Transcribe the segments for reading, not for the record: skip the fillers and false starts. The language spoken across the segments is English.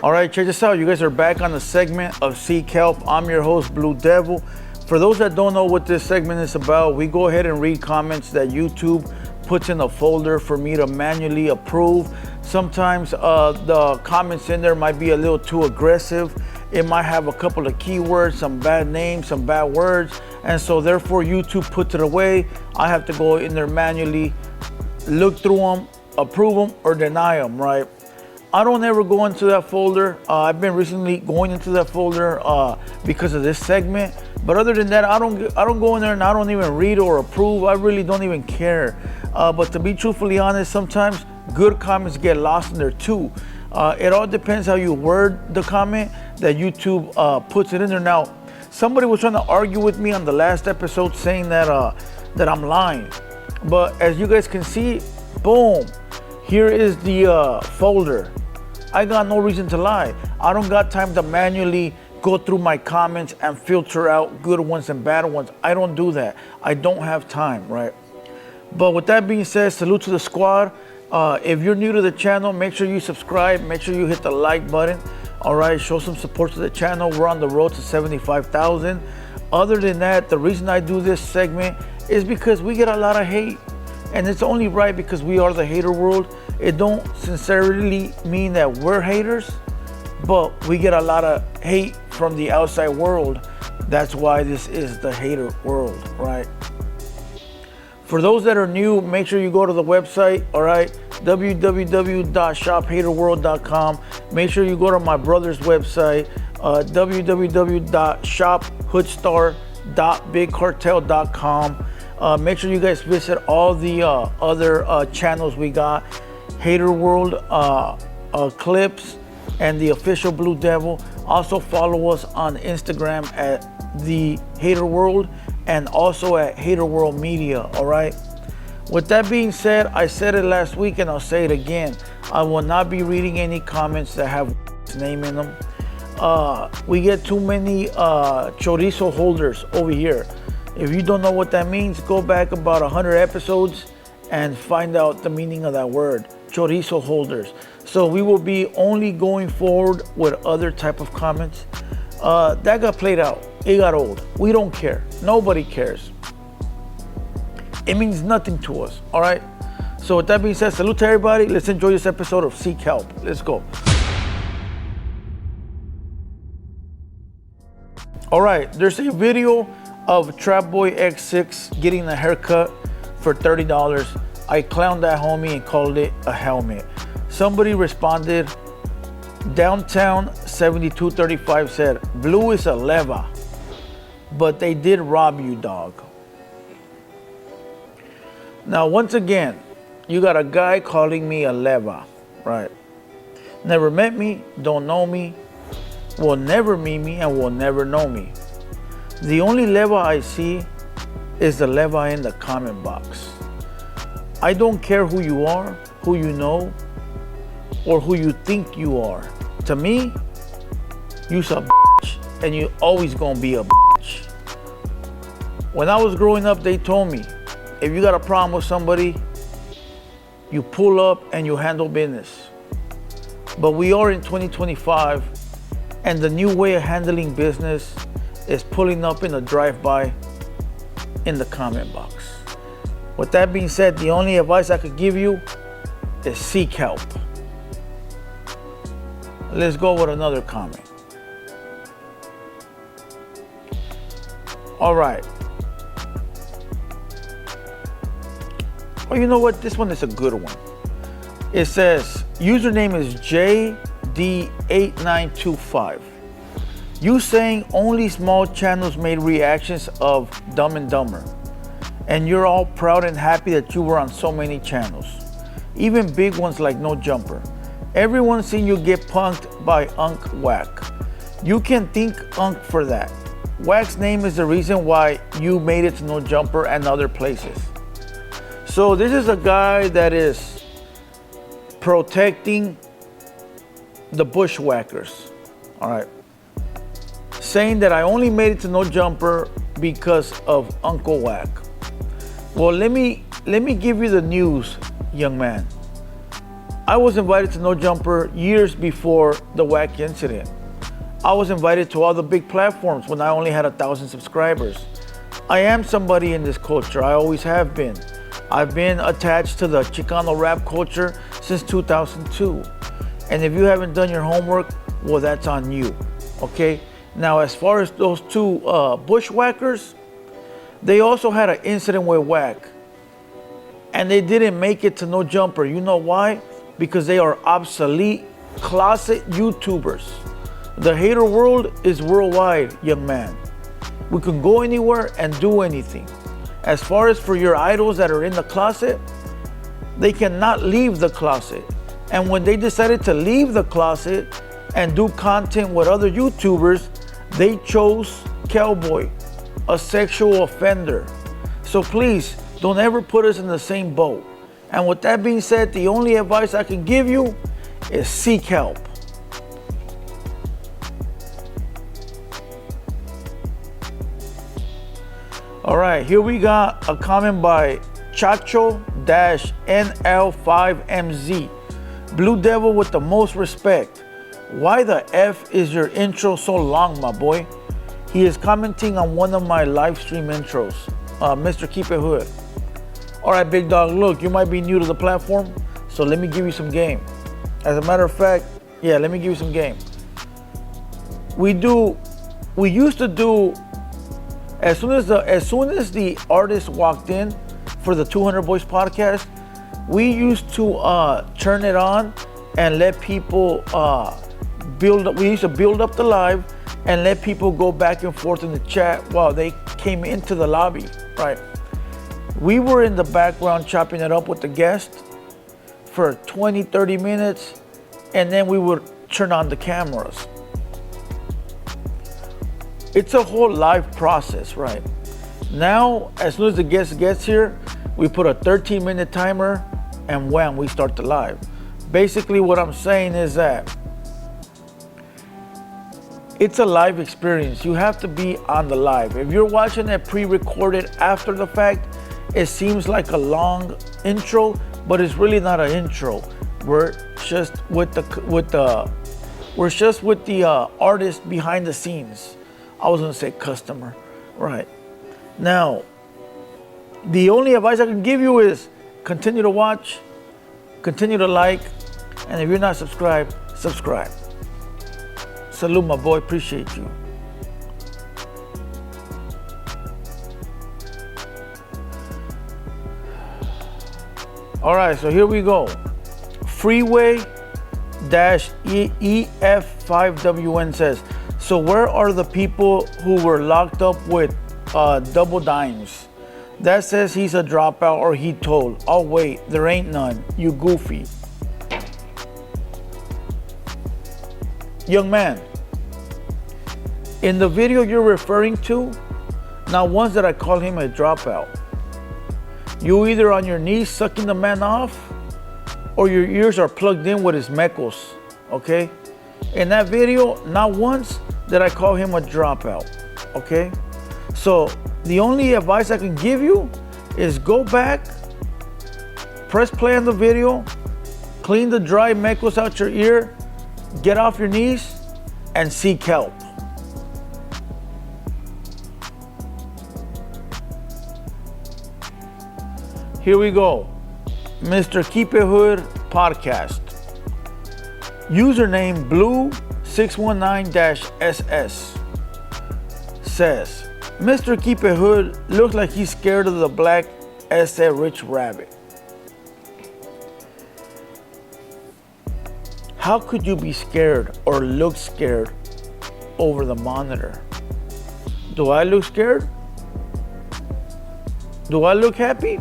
All right, check this out. You guys are back on the segment of Seek Help. I'm your host, Blue Devil. For those that don't know what this segment is about, we go ahead and read comments that YouTube puts in a folder for me to manually approve. Sometimes the comments in there might be a little too aggressive. It might have a couple of keywords, some bad names, some bad words, and so therefore YouTube puts it away. I have to go in there manually, look through them, approve them or deny them, right? I don't ever go into that folder. I've been recently going into that folder because of this segment. But other than that, I don't go in there and I don't even read or approve. I really don't even care. But to be truthfully honest, sometimes good comments get lost in there too. It all depends how you word the comment that YouTube puts it in there. Now, somebody was trying to argue with me on the last episode saying that that I'm lying. But as you guys can see, boom, here is the folder. I got no reason to lie. I don't got time to manually go through my comments and filter out good ones and bad ones. I don't do that. I don't have time, right? But with that being said, salute to the squad. If you're new to the channel, make sure you subscribe. Make sure you hit the like button. All right, show some support to the channel. We're on the road to 75,000. Other than that, the reason I do this segment is because we get a lot of hate. And it's only right because we are the hater world. It don't sincerely mean that we're haters, but we get a lot of hate from the outside world. That's why this is the hater world, right? For those that are new, make sure you go to the website, all right? www.shophaterworld.com. Make sure you go to my brother's website, www.shophoodstar.bigcartel.com. Make sure you guys visit all the other channels we got. Hater World clips and the official Blue Devil. Also follow us on Instagram at The Hater World and also at Hater World Media, all right? With that being said, I said it last week and I'll say it again. I will not be reading any comments that have name in them. We get too many chorizo holders over here. If you don't know what that means, go back about 100 episodes and find out the meaning of that word, chorizo holders. So we will be only going forward with other type of comments. That got played out. It got old. We don't care. Nobody cares. It means nothing to us, all right? So with that being said, salute to everybody. Let's enjoy this episode of Seek Help. Let's go. All right, there's a video of Trap Boy X6 getting a haircut for $30. I clowned that homie and called it a helmet. Somebody responded, Downtown 7235 said, Blue is a leva, but they did rob you, dog. Now, once again, you got a guy calling me a leva, right? Never met me, don't know me, will never meet me, and will never know me. The only leva I see is the leva in the comment box. I don't care who you are, who you know, or who you think you are. To me, you's a bitch, and you always gonna be a bitch. When I was growing up, they told me, if you got a problem with somebody, you pull up and you handle business. But we are in 2025, and the new way of handling business is pulling up in a drive-by in the comment box. With that being said, the only advice I could give you is seek help. Let's go with another comment. All right. Oh, you know what? This one is a good one. It says, username is JD8925. You saying only small channels made reactions of Dumb and Dumber, and you're all proud and happy that you were on so many channels, even big ones like No Jumper. Everyone's seen you get punked by Unc Wack. You can thank Unc for that. Wack's name is the reason why you made it to No Jumper and other places. So this is a guy that is protecting the bushwhackers, all right? Saying that I only made it to No Jumper because of Uncle Wack. Well, let me give you the news, young man. I was invited to No Jumper years before the whack incident. I was invited to all the big platforms when I only had 1,000 subscribers. I am somebody in this culture. I always have been. I've been attached to the Chicano rap culture since 2002. And if you haven't done your homework, well, that's on you, okay? Now, as far as those two bushwhackers, they also had an incident with whack. And they didn't make it to No Jumper. You know why? Because they are obsolete, closet YouTubers. The hater world is worldwide, young man. We can go anywhere and do anything. As far as for your idols that are in the closet, they cannot leave the closet. And when they decided to leave the closet and do content with other YouTubers, they chose Cowboy, a sexual offender. So please, don't ever put us in the same boat. And with that being said, the only advice I can give you is seek help. All right, here we got a comment by Chacho-NL5MZ. Blue Devil with the most respect. Why the F is your intro so long, my boy? He is commenting on one of my live stream intros. Mr. Keep It Hood. All right, big dog, look, you might be new to the platform, so let me give you some game. As a matter of fact, yeah, let me give you some game. We used to do, as soon as the artist walked in for the 200 Voice podcast, we used to turn it on and let people build up. We used to build up the live and let people go back and forth in the chat while they came into the lobby, right? We were in the background chopping it up with the guest for 20, 30 minutes, and then we would turn on the cameras. It's a whole live process, right? Now, as soon as the guest gets here, we put a 13-minute timer, and wham, we start the live. Basically, what I'm saying is that it's a live experience. You have to be on the live. If you're watching it pre-recorded after the fact, it seems like a long intro, but it's really not an intro. We're just with the artist behind the scenes. I was gonna say customer, right? Now, the only advice I can give you is continue to watch, continue to like, and if you're not subscribed, subscribe. Salute, my boy, appreciate you. All right, so here we go. Freeway-EF5WN says, so where are the people who were locked up with double dimes? That says he's a dropout or he told. Oh wait, there ain't none, you goofy. Young man, in the video you're referring to, not once did I call him a dropout. You either on your knees sucking the man off, or your ears are plugged in with his mecos, okay? In that video, not once did I call him a dropout, okay? So the only advice I can give you is go back, press play on the video, clean the dry mecos out your ear, get off your knees, and seek help. Here we go. Mr. Keep It Hood podcast. Username Blue619-SS says, Mr. Keep It Hood looks like he's scared of the black S.A. Rich Rabbit. How could you be scared or look scared over the monitor? Do I look scared? Do I look happy?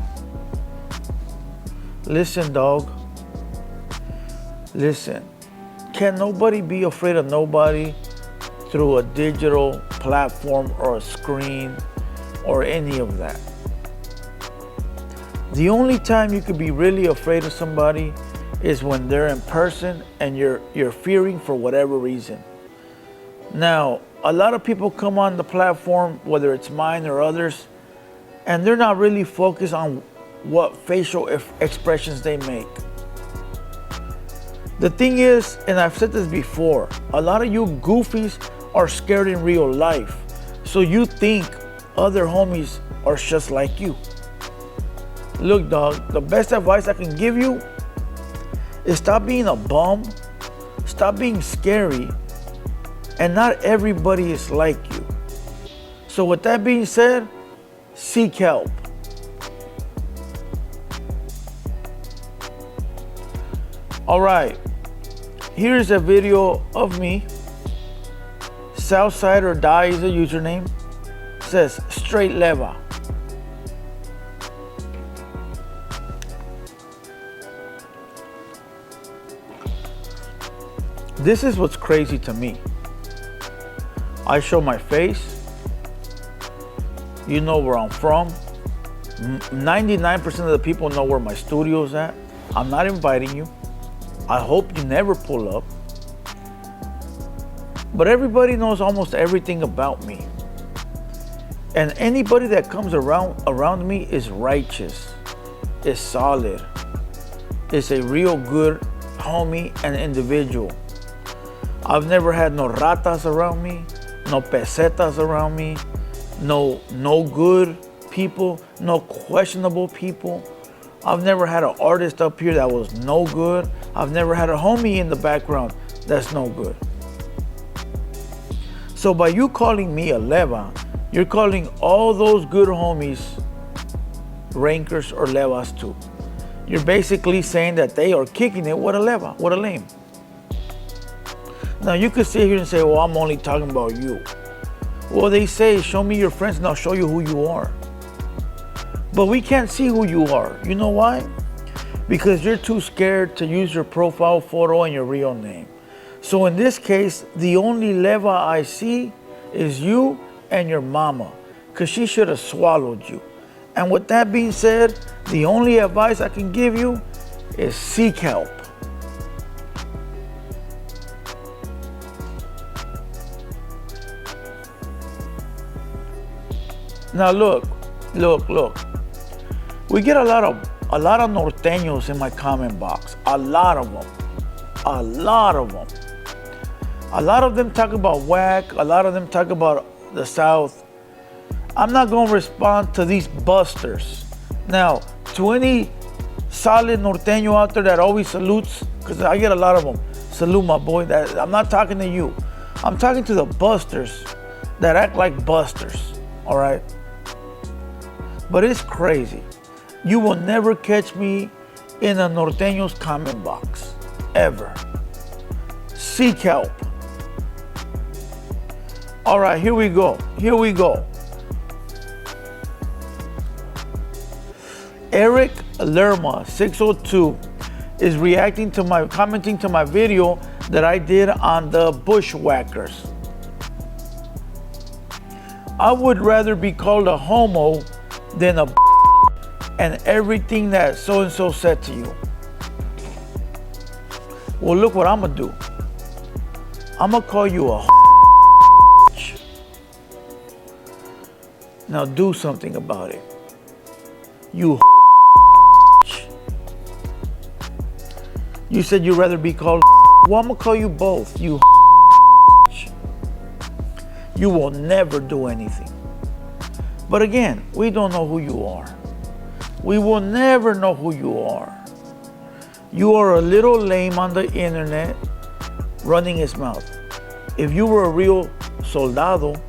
Listen, dog. Listen. Can nobody be afraid of nobody through a digital platform or a screen or any of that? The only time you could be really afraid of somebody is when they're in person and you're fearing for whatever reason. Now, a lot of people come on the platform, whether it's mine or others, and they're not really focused on what facial expressions they make. The thing is, and I've said this before, a lot of you goofies are scared in real life. So you think other homies are just like you. Look, dog, the best advice I can give you is stop being a bum, stop being scary, and not everybody is like you. So with that being said, seek help. All right, here's a video of me. Southside or Die is a username. Says straight leva. This is what's crazy to me. I show my face. You know where I'm from. 99% of the people know where my studio's at. I'm not inviting you. I hope you never pull up. But everybody knows almost everything about me. And anybody that comes around me is righteous, is solid, is a real good homie and individual. I've never had no ratas around me, no pesetas around me, no good people, no questionable people. I've never had an artist up here that was no good. I've never had a homie in the background that's no good. So by you calling me a leva, you're calling all those good homies rankers or levas too. You're basically saying that they are kicking it with a leva, with a lame. Now you could sit here and say, well, I'm only talking about you. Well, they say, show me your friends and I'll show you who you are. But we can't see who you are. You know why? Because you're too scared to use your profile photo and your real name. So in this case, the only leva I see is you and your mama, because she should have swallowed you. And with that being said, the only advice I can give you is seek help. Now look. We get a lot of norteños in my comment box. A lot of them. A lot of them talk about whack. A lot of them talk about the South. I'm not going to respond to these busters. Now, to any solid norteño out there that always salutes, because I get a lot of them, salute my boy. I'm not talking to you. I'm talking to the busters that act like busters, all right? But it's crazy. You will never catch me in a norteño's comment box, ever. Seek help. All right, here we go. Eric Lerma 602 is commenting to my video that I did on the bushwhackers. I would rather be called a homo than a and everything that so-and-so said to you. Well, look what I'm gonna do. I'm gonna call you a Now do something about it. You You said you'd rather be called well, I'm gonna call you both. You will never do anything. But again, we don't know who you are. We will never know who you are. You are a little lame on the internet running his mouth. If you were a real soldado,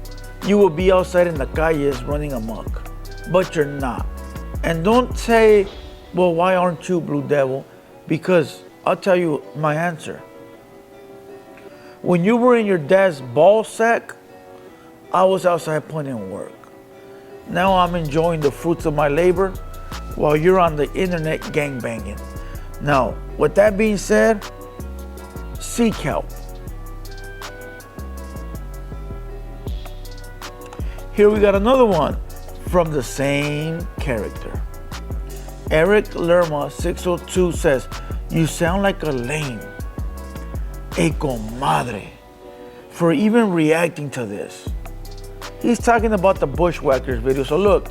you would be outside in the calles running amok. But you're not. And don't say, well, why aren't you, Blue Devil? Because I'll tell you my answer. When you were in your dad's ball sack, I was outside putting in work. Now I'm enjoying the fruits of my labor while you're on the internet gangbanging. Now, with that being said, seek help. Here we got another one from the same character. Eric Lerma 602 says, you sound like a lame, a comadre, for even reacting to this. He's talking about the Bushwhackers video. So look,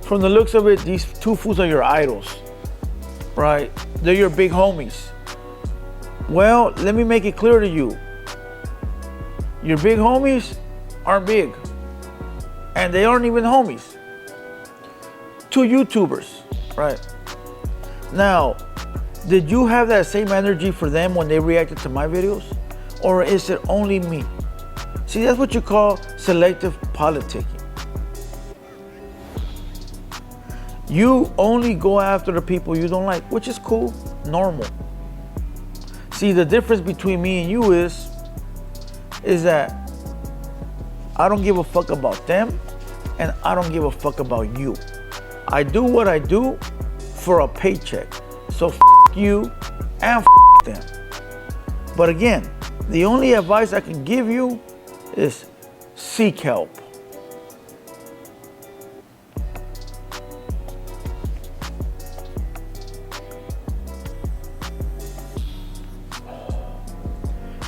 from the looks of it, these two fools are your idols, right? They're your big homies. Well, let me make it clear to you. Your big homies aren't big. And they aren't even homies. Two YouTubers, right? Now, did you have that same energy for them when they reacted to my videos? Or is it only me? See, that's what you call selective politicking. You only go after the people you don't like, which is cool, normal. See, the difference between me and you is that I don't give a fuck about them and I don't give a fuck about you. I do what I do for a paycheck. So f you and f them. But again, the only advice I can give you is seek help.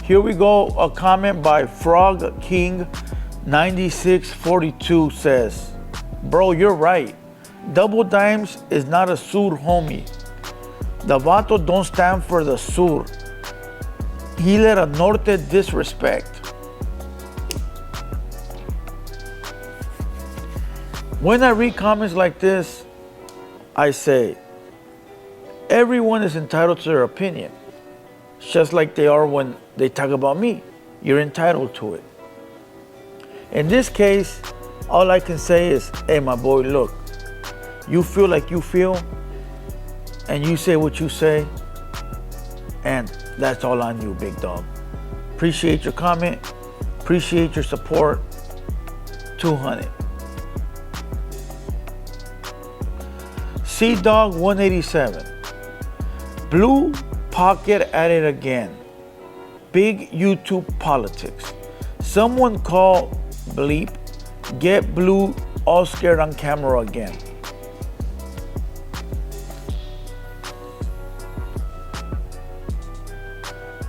Here we go, a comment by Frog King 9642 says, bro, you're right. Double Dimes is not a sur homie. The vato don't stand for the sur. He let a norte disrespect. When I read comments like this, I say, everyone is entitled to their opinion. Just like they are when they talk about me. You're entitled to it. In this case, all I can say is, hey, my boy, look, you feel like you feel, and you say what you say, and that's all on you, big dog. Appreciate your comment. Appreciate your support. 200. Dog 187. Blue Pocket at it again. Big YouTube politics. Someone call bleep. Get Blue all scared on camera again.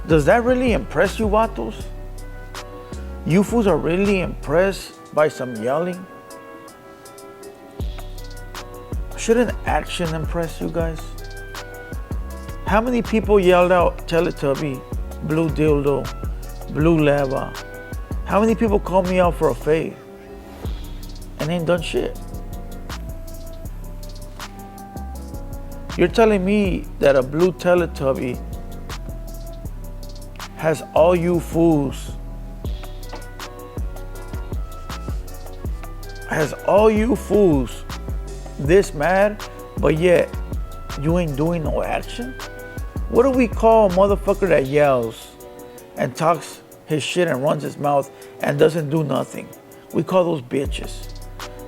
Does that really impress you, vatos? You fools are really impressed by some yelling? Shouldn't action impress you guys? How many people yelled out Teletubby, Blue Dildo, Blue Lava? How many people called me out for a fade and ain't done shit? You're telling me that a blue Teletubby has all you fools, this mad, but yet you ain't doing no action? What do we call a motherfucker that yells and talks his shit and runs his mouth and doesn't do nothing? We call those bitches.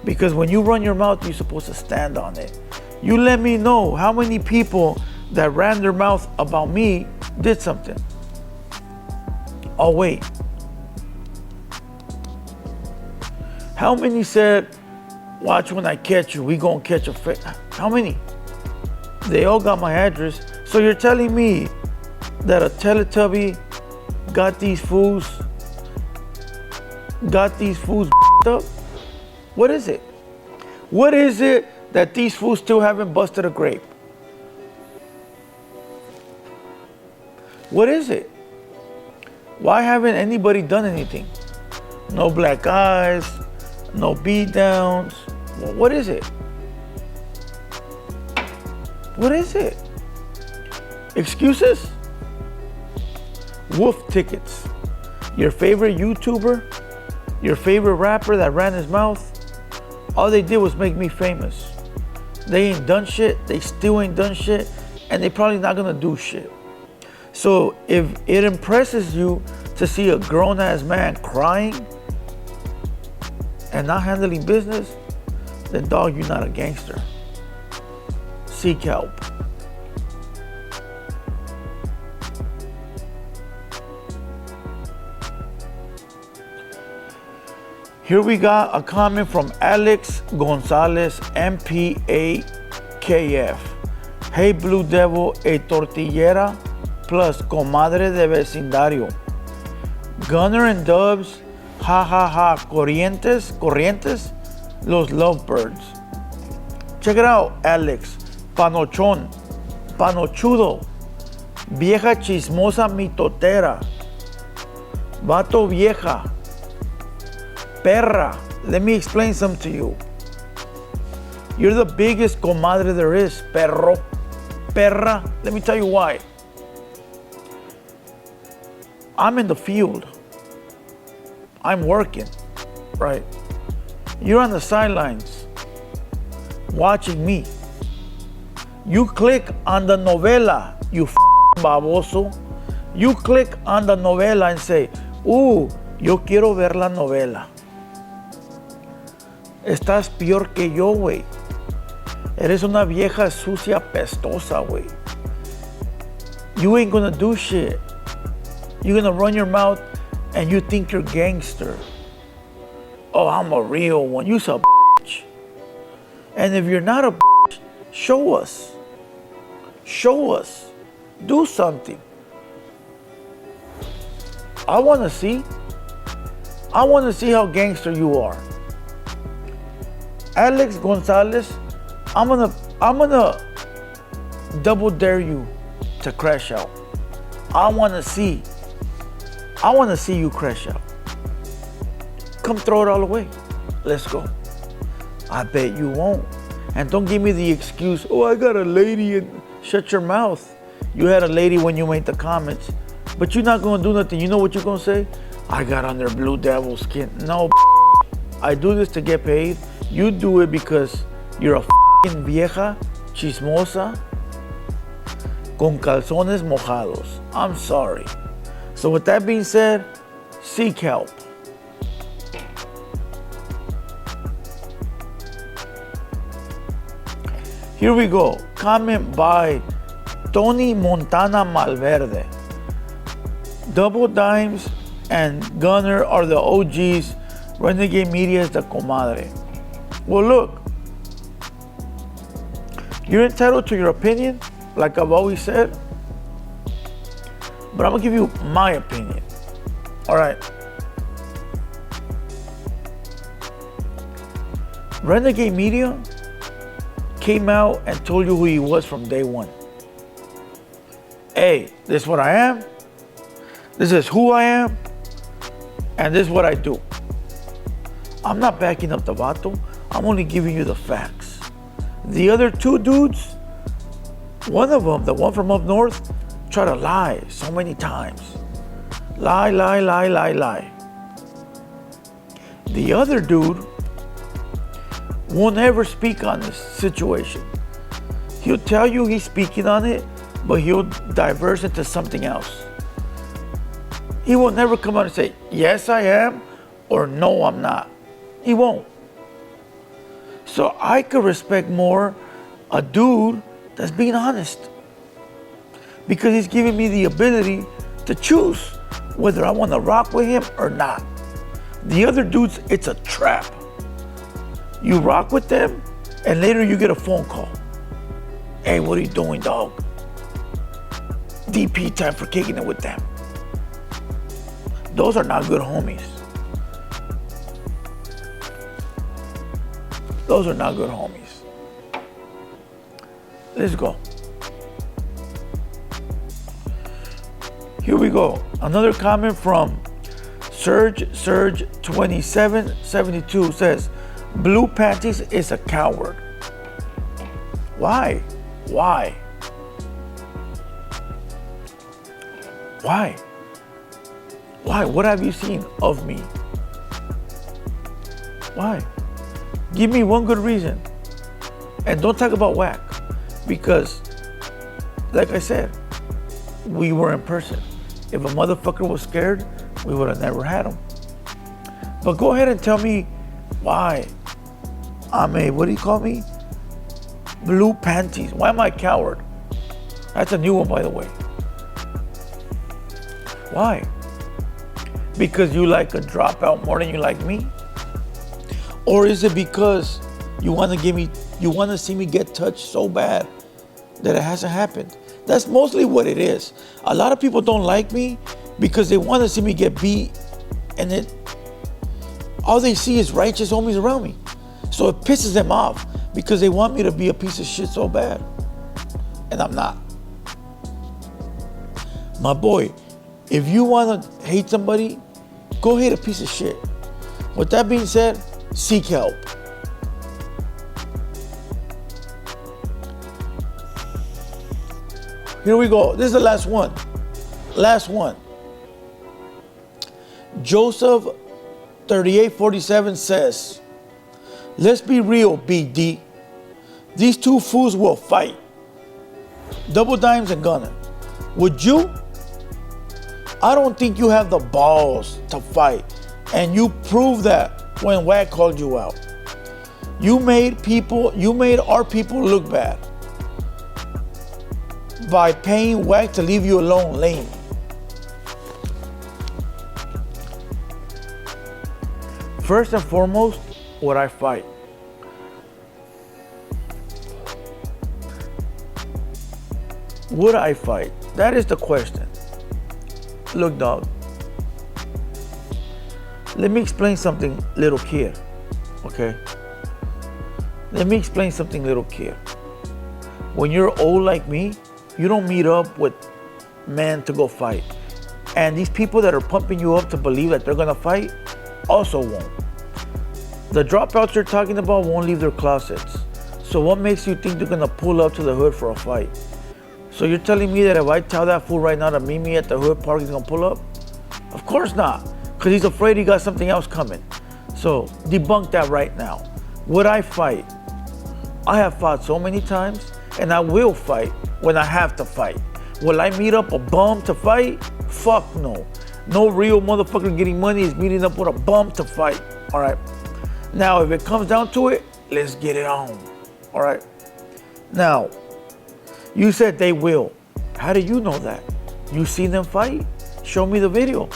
Because when you run your mouth, you're supposed to stand on it. You let me know how many people that ran their mouth about me did something. Oh, wait. How many said, watch when I catch you, we gonna catch a fish? How many? They all got my address. So you're telling me that a Teletubby got these fools up? What is it? What is it that these fools still haven't busted a grape? What is it? Why haven't anybody done anything? No black eyes, no beat downs. What is it? What is it? Excuses? Wolf tickets. Your favorite YouTuber, your favorite rapper that ran his mouth, all they did was make me famous. They ain't done shit, they still ain't done shit, and they probably not gonna do shit. So if it impresses you to see a grown-ass man crying and not handling business, then dog, you're not a gangster. Seek help. Here we got a comment from Alex Gonzalez, MPAKF. Hey Blue Devil, a tortillera plus comadre de vecindario. Gunner and Dubs, ha ha ha, corrientes, los lovebirds. Check it out, Alex, panochón, panochudo. Vieja chismosa mitotera. Vato vieja. Perra. Let me explain something to you. You're the biggest comadre there is, perro. Perra. Let me tell you why. I'm in the field. I'm working, right? You're on the sidelines watching me. You click on the novela, you baboso. You click on the novela and say, yo quiero ver la novela. Estás peor que yo, güey. Eres una vieja sucia pestosa, güey. You ain't gonna do shit. You're gonna run your mouth and you think you're gangster. Oh, I'm a real one. You's a bitch. And if you're not a bitch, show us. Show us. Do something. I wanna see. I wanna see how gangster you are. Alex Gonzalez, I'm gonna double dare you to crash out. I wanna see you crash out. Come throw it all away. Let's go. I bet you won't. And don't give me the excuse, I got a lady, and shut your mouth. You had a lady when you made the comments, but you're not gonna do nothing. You know what you're gonna say? I got under Blue Devil skin. No, I do this to get paid. You do it because you're a fucking vieja chismosa con calzones mojados. I'm sorry. So with that being said, seek help. Here we go. Comment by Tony Montana Malverde. Double Dimes and Gunner are the OGs. Renegade Media is the comadre. Well, look, you're entitled to your opinion, like I've always said, but I'm gonna give you my opinion. All right. Renegade Media came out and told you who he was from day one. Hey, this is what I am. This is who I am. And this is what I do. I'm not backing up the vato. I'm only giving you the facts. The other two dudes, one of them, the one from up north, tried to lie so many times. Lie. The other dude won't ever speak on this situation. He'll tell you he's speaking on it, but he'll diverse into something else. He will never come out and say, yes, I am, or no, I'm not. He won't. So I could respect more a dude that's being honest, because he's giving me the ability to choose whether I want to rock with him or not. The other dudes, it's a trap. You rock with them, and later you get a phone call. Hey, what are you doing, dog? DP time for kicking it with them. Those are not good homies. Those are not good homies. Let's go. Here we go. Another comment from Surge2772 says, Blue Panties is a coward. Why? Why? Why? Why? What have you seen of me? Why? Give me one good reason. And don't talk about whack, because, like I said, we were in person. If a motherfucker was scared, we would have never had him. But go ahead and tell me why I'm a, what do you call me? Blue Panties. Why am I a coward? That's a new one, by the way. Why? Because you like a dropout more than you like me? Or is it because you want to see me get touched so bad that it hasn't happened? That's mostly what it is. A lot of people don't like me because they want to see me get beat, and all they see is righteous homies around me. So it pisses them off because they want me to be a piece of shit so bad. And I'm not. My boy, if you want to hate somebody, go hate a piece of shit. With that being said, seek help. Here we go. This is the last one. Last one. Joseph 3847 says, let's be real, BD. These two fools will fight. Double Dimes and Gunner. Would you? I don't think you have the balls to fight. And you proved that when Wack called you out. You made our people look bad by paying Wack to leave you alone, lame. First and foremost, would I fight? Would I fight? That is the question. Look, dog. Let me explain something, little kid. Okay? Let me explain something, little kid. When you're old like me, you don't meet up with men to go fight. And these people that are pumping you up to believe that they're gonna fight also won't. The dropouts you're talking about won't leave their closets. So what makes you think they're gonna pull up to the hood for a fight? So you're telling me that if I tell that fool right now to meet me at the hood park, he's gonna pull up? Of course not, because he's afraid he got something else coming. So debunk that right now. Would I fight? I have fought so many times, and I will fight when I have to fight. Will I meet up a bum to fight? Fuck no. No real motherfucker getting money is meeting up with a bum to fight, all right? Now, if it comes down to it, let's get it on, all right? Now, you said they will. How do you know that? You seen them fight? Show me the video.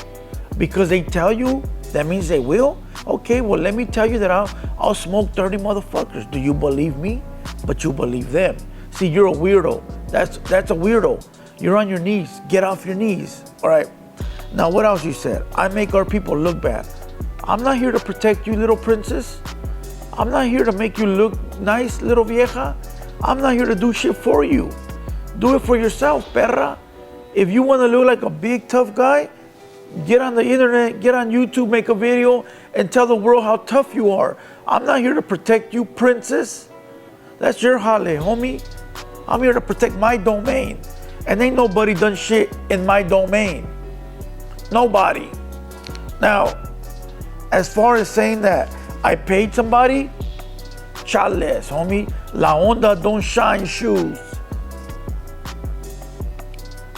Because they tell you, that means they will? Okay, well, let me tell you that I'll smoke 30 motherfuckers. Do you believe me? But you believe them. See, you're a weirdo. That's a weirdo. You're on your knees. Get off your knees, all right? Now, what else you said? I make our people look bad. I'm not here to protect you, little princess. I'm not here to make you look nice, little vieja. I'm not here to do shit for you. Do it for yourself, perra. If you want to look like a big, tough guy, get on the internet, get on YouTube, make a video, and tell the world how tough you are. I'm not here to protect you, princess. That's your jale, homie. I'm here to protect my domain. And ain't nobody done shit in my domain. Nobody. Now, as far as saying that I paid somebody, chales, homie. La onda don't shine shoes.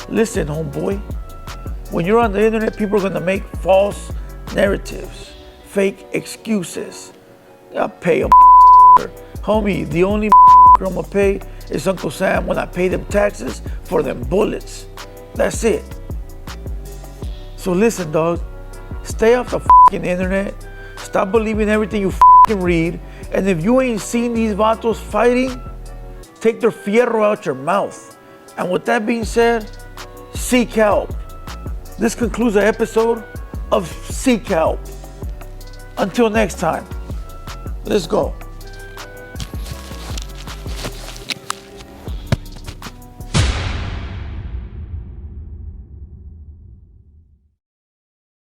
Listen, homeboy. When you're on the internet, people are gonna make false narratives, fake excuses. I pay a homie. The only I'm gonna pay is Uncle Sam when I pay them taxes for them bullets. That's it. So listen, dog. Stay off the internet. Stop believing everything you read. And if you ain't seen these vatos fighting, take their fierro out your mouth. And with that being said, seek help. This concludes the episode of Seek Help. Until next time, let's go.